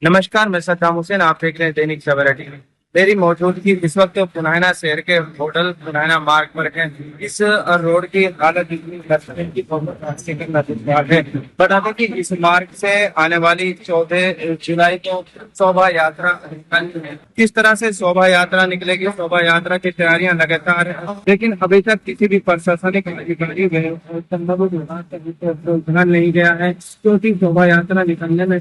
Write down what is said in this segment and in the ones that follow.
नमस्कार, मैं सद्दाम हुसैन। आप देख रहे हैं दैनिक सवेरा टीवी। मेरी मौजूदगी इस वक्त पुनाना शहर के होटल पुनाना मार्ग पर है। इस रोड की हालत इतनी खस्ता की है। बता दें कि इस मार्ग से आने वाली 14 जुलाई को शोभा यात्रा निकलनी है। किस तरह से शोभा यात्रा निकलेगी, शोभा यात्रा की तैयारियां लगातार है, लेकिन अभी तक किसी भी प्रशासनिक अधिकारी ध्यान नहीं गया है, क्योंकि शोभा यात्रा निकलने में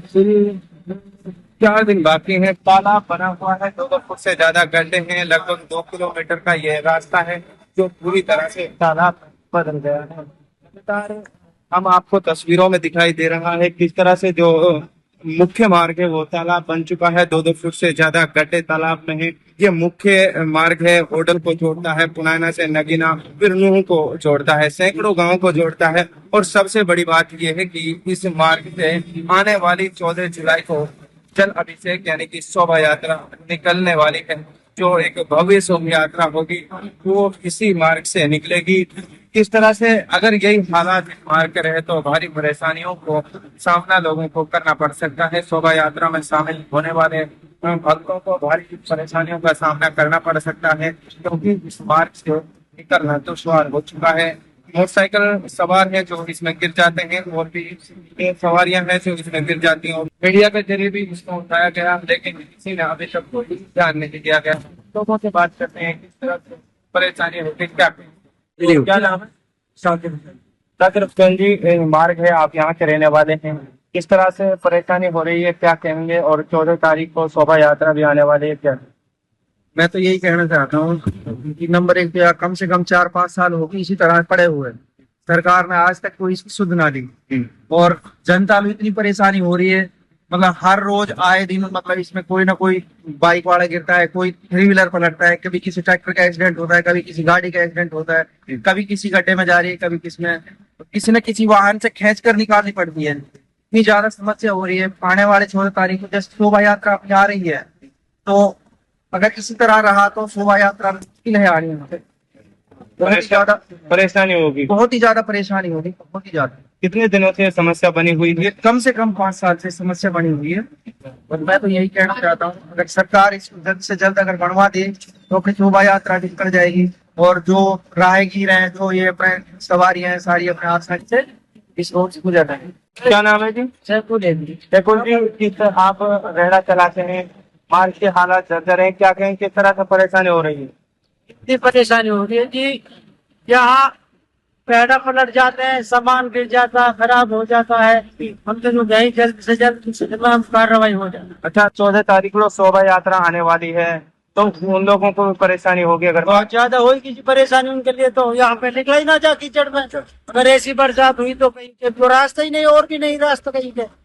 4 दिन बाकी है। तालाब बना हुआ है, 2 फुट से ज्यादा गड्ढे हैं। लगभग 2 किलोमीटर का यह रास्ता है जो पूरी तरह से तालाब बदल गया है। लगातार हम आपको तस्वीरों में दिखाई दे रहा है किस तरह से जो मुख्य मार्ग है वो तालाब बन चुका है। 2-2 फुट से ज्यादा गड्ढे तालाब में है। ये मुख्य मार्ग है, होटल को जोड़ता है, पुनाना से नगीना फिर नूह को जोड़ता है, सैकड़ों गांव को जोड़ता है। और सबसे बड़ी बात यह है कि इस मार्ग से आने वाली 14 जुलाई को जल अभिषेक यानी कि शोभा यात्रा निकलने वाली है, जो एक भव्य शोभा यात्रा होगी वो इसी मार्ग से निकलेगी। किस तरह से अगर यही हालात मार्ग के रहे तो भारी परेशानियों को सामना लोगों को करना पड़ सकता है। शोभा यात्रा में शामिल होने वाले भक्तों को भारी परेशानियों का सामना करना पड़ सकता है, क्योंकि इस मार्ग से निकलना दुश्वार हो चुका है। मोटरसाइकिल सवार हैं जो इसमें गिर जाते हैं, और भी सवारियां हैं जो इसमें गिर जाती हैं। मीडिया के जरिए भी इसको उठाया गया, लेकिन किसी ने अभी तक कोई ध्यान नहीं दिया गया। लोगों से बात करते हैं किस तरह से परेशानी होती है, क्या नाम है? साकिर हुसैन जी, मार्ग है, आप यहाँ के रहने वाले हैं। किस तरह से परेशानी हो रही है, क्या कहेंगे? और 14 तारीख को शोभा यात्रा भी आने वाली है, क्या? मैं तो यही कहना चाहता हूँ कि नंबर एक पे कम से कम 4-5 साल होगी इसी तरह पड़े हुए हैं। सरकार ने आज तक कोई इसकी सुध ना दी, और जनता में इतनी परेशानी हो रही है। मतलब हर रोज आए दिन मतलब इसमें कोई ना कोई बाइक वाला गिरता है, कोई 3 व्हीलर पलटता है, कभी किसी ट्रैक्टर का एक्सीडेंट होता है, कभी किसी गाड़ी का एक्सीडेंट होता है, कभी किसी गड्ढे में जा रही है, कभी किसी न किसी वाहन से खींच कर निकालनी पड़ती है। इतनी ज्यादा समस्या हो रही है। आने वाले 14 तारीख को जैसे शोभा यात्रा अपनी आ रही है, तो अगर इसी तरह रहा तो शोभा यात्रा मुश्किल है आनी। यहाँ पे बहुत ही ज्यादा परेशानी होगी, बहुत ही ज्यादा परेशानी होगी, बहुत ही ज्यादा। कितने दिनों से समस्या बनी हुई है? ये कम से कम 5 साल से समस्या बनी हुई है। और मैं तो यही कहना चाहता हूँ, अगर सरकार इसको जल्द से जल्द अगर बनवा दे तो अपनी शोभा यात्रा निकल जाएगी, और जो राहगीर हैं, जो ये अपने सवारी हैं, सारी अपने आसानी से इस रोड से गुजर रहे हैं। क्या नाम है जी? सैफुल जी, किस आप रेहड़ा चलाते हैं, मार्ग के हालात जर्जर हैं, क्या कहें, किस तरह से परेशानी हो रही है? इतनी परेशानी हो रही है जी, यहाँ पैड़ा पलट जाते हैं, सामान गिर जाता है, खराब हो जाता है। हम तो यही जल्द से जल्द तमाम कार्रवाई हो जाए। अच्छा, 14 तारीख को शोभा यात्रा आने वाली है, तो उन लोगों को भी परेशानी होगी? अगर बहुत ज्यादा होगी जी परेशानी उनके लिए, तो यहाँ पे निकला ही ना जा कीचड़ में। अगर ऐसी बरसात हुई तो कहीं के तो रास्ता ही नहीं, और भी नहीं रास्ता, कहीं के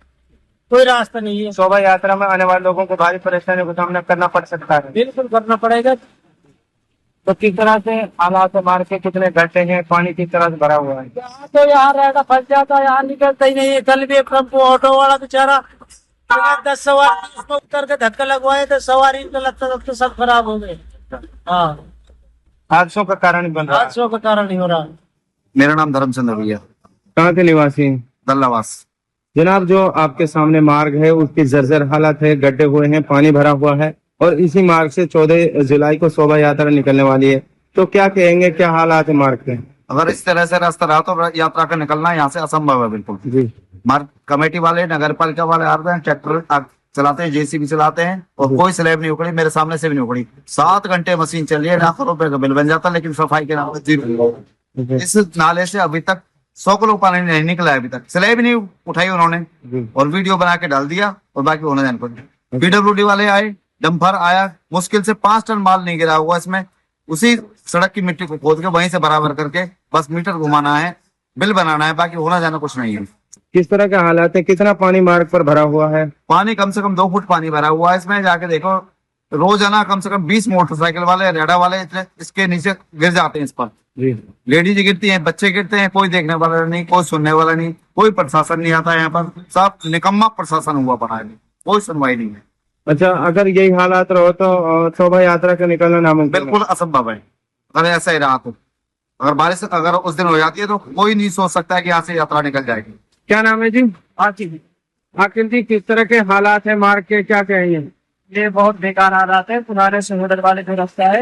कोई रास्ता नहीं है। शोभा यात्रा में आने वाले लोगों को भारी परेशानी का सामना करना पड़ सकता है। बिल्कुल करना पड़ेगा। तो किस तरह से हालात है, मार्ग के कितने घंटे हैं, पानी किस तरह से भरा हुआ है? यहाँ तो यहाँ रहना फंस जाता है, यहाँ निकलता ही नहीं है। कल भी एक टेम्पो ऑटो वाला बेचारा 10 सवारी उसमें उतर के धक्का लगवाए तो सवारी तो लगता सब खराब हो गए। हाँ, हादसों का कारण बन रहा है। हादसों का कारण ही हो रहा है। मेरा नाम धर्मचंद्र भैया, कहाँ के निवासी हैं? दल्लावास। जनाब, जो आपके सामने मार्ग है उसकी जर्जर हालत है, गड्ढे हुए हैं, पानी भरा हुआ है, और इसी मार्ग से 14 जुलाई को शोभा यात्रा निकलने वाली है। तो क्या कहेंगे, क्या हालात है मार्ग के? अगर इस तरह से रास्ता रहा तो यात्रा का निकलना यहाँ से असंभव है बिल्कुल जी। मार्ग कमेटी वाले, नगर पालिका वाले आ रहे हैं, ट्रैक्टर चलाते हैं, जेसीबी चलाते हैं, और कोई स्लैब नहीं उखड़ी, मेरे सामने से भी नहीं उखड़ी। 7 घंटे मशीन चल रही है, लाखों रुपए का बिल बन जाता, लेकिन सफाई के नाम पर जीरो। इस नाले से अभी तक 100 किलो पानी नहीं निकला है, अभी तक स्लैब नहीं उठाई उन्होंने, और वीडियो बना के डाल दिया, और बाकी होने जाने पर। पीडब्ल्यूडी वाले आए, डंपर आया, मुश्किल से 5 टन माल नहीं गिरा हुआ इसमें। उसी सड़क की मिट्टी को खोद के वहीं से बराबर करके बस मीटर घुमाना है, बिल बनाना है, बाकी होना जाना कुछ नहीं है। किस तरह के हालात है, कितना पानी मार्ग पर भरा हुआ है? पानी कम से कम 2 फुट पानी भरा हुआ है इसमें। जाके देखो, रोजाना कम से कम 20 मोटरसाइकिल वाले, रेडा वाले इसके नीचे गिर जाते हैं इस पर। लेडीज गिरती हैं, बच्चे गिरते हैं, कोई देखने वाला नहीं, कोई सुनने वाला नहीं, कोई प्रशासन नहीं आता है यहाँ पर। सब निकम्मा प्रशासन हुआ पड़ा है, कोई सुनवाई नहीं है। अच्छा, अगर यही हालात रहो तो शोभा यात्रा का निकलना नामुमकिन है? बिल्कुल असंभव है अगर ऐसा ही रहा तो। अगर बारिश अगर उस दिन हो जाती है तो कोई नहीं सोच सकता है कि यहाँ से यात्रा निकल जाएगी। क्या नाम है जी? आती आखिर जी किस तरह के हालात है मार्ग के, क्या कहेंगे? ये बहुत बेकार हालात है। पुराने समुद्र वाले जो रास्ता है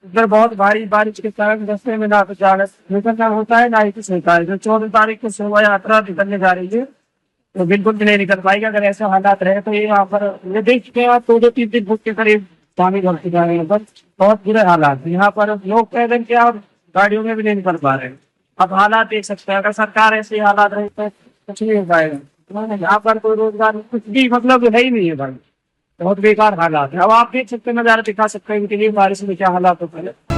उधर बहुत भारी बारिश के कारण रास्ते में ना तो जाना निकलना होता है ना ही कुछ होता है। जो 14 तारीख को शोभा यात्रा निकलने जा रही है तो बिल्कुल भी नहीं निकल पाएगी अगर ऐसे हालात रहे। तो ये यहाँ पर ये देख चुके हैं आप 2-3 दिन फुट के करीब पानी भर चुका है। यहाँ पर बहुत बुरे हालात है। यहाँ पर लोग पैदल क्या और गाड़ियों में भी नहीं निकल पा रहे हैं। अब हालात देख सकते हैं, अगर सरकार ऐसे हालात रहे तो कुछ नहीं हो पाएगा। यहाँ पर कोई रोजगार कुछ भी मतलब है ही नहीं है भाई, बहुत बेकार हालात है। अब आप देख सकते हैं, नजारा दिखा सकते हैं कि बारिश में क्या हालात होते हैं।